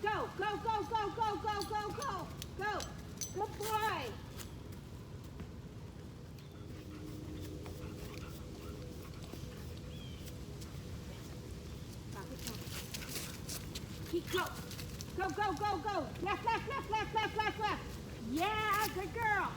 Go, go, go, go, go, go, go, go. Go. Good boy. Keep go. Go, go, go, go. Left, left, left, left, left, left, left. Yeah, good girl.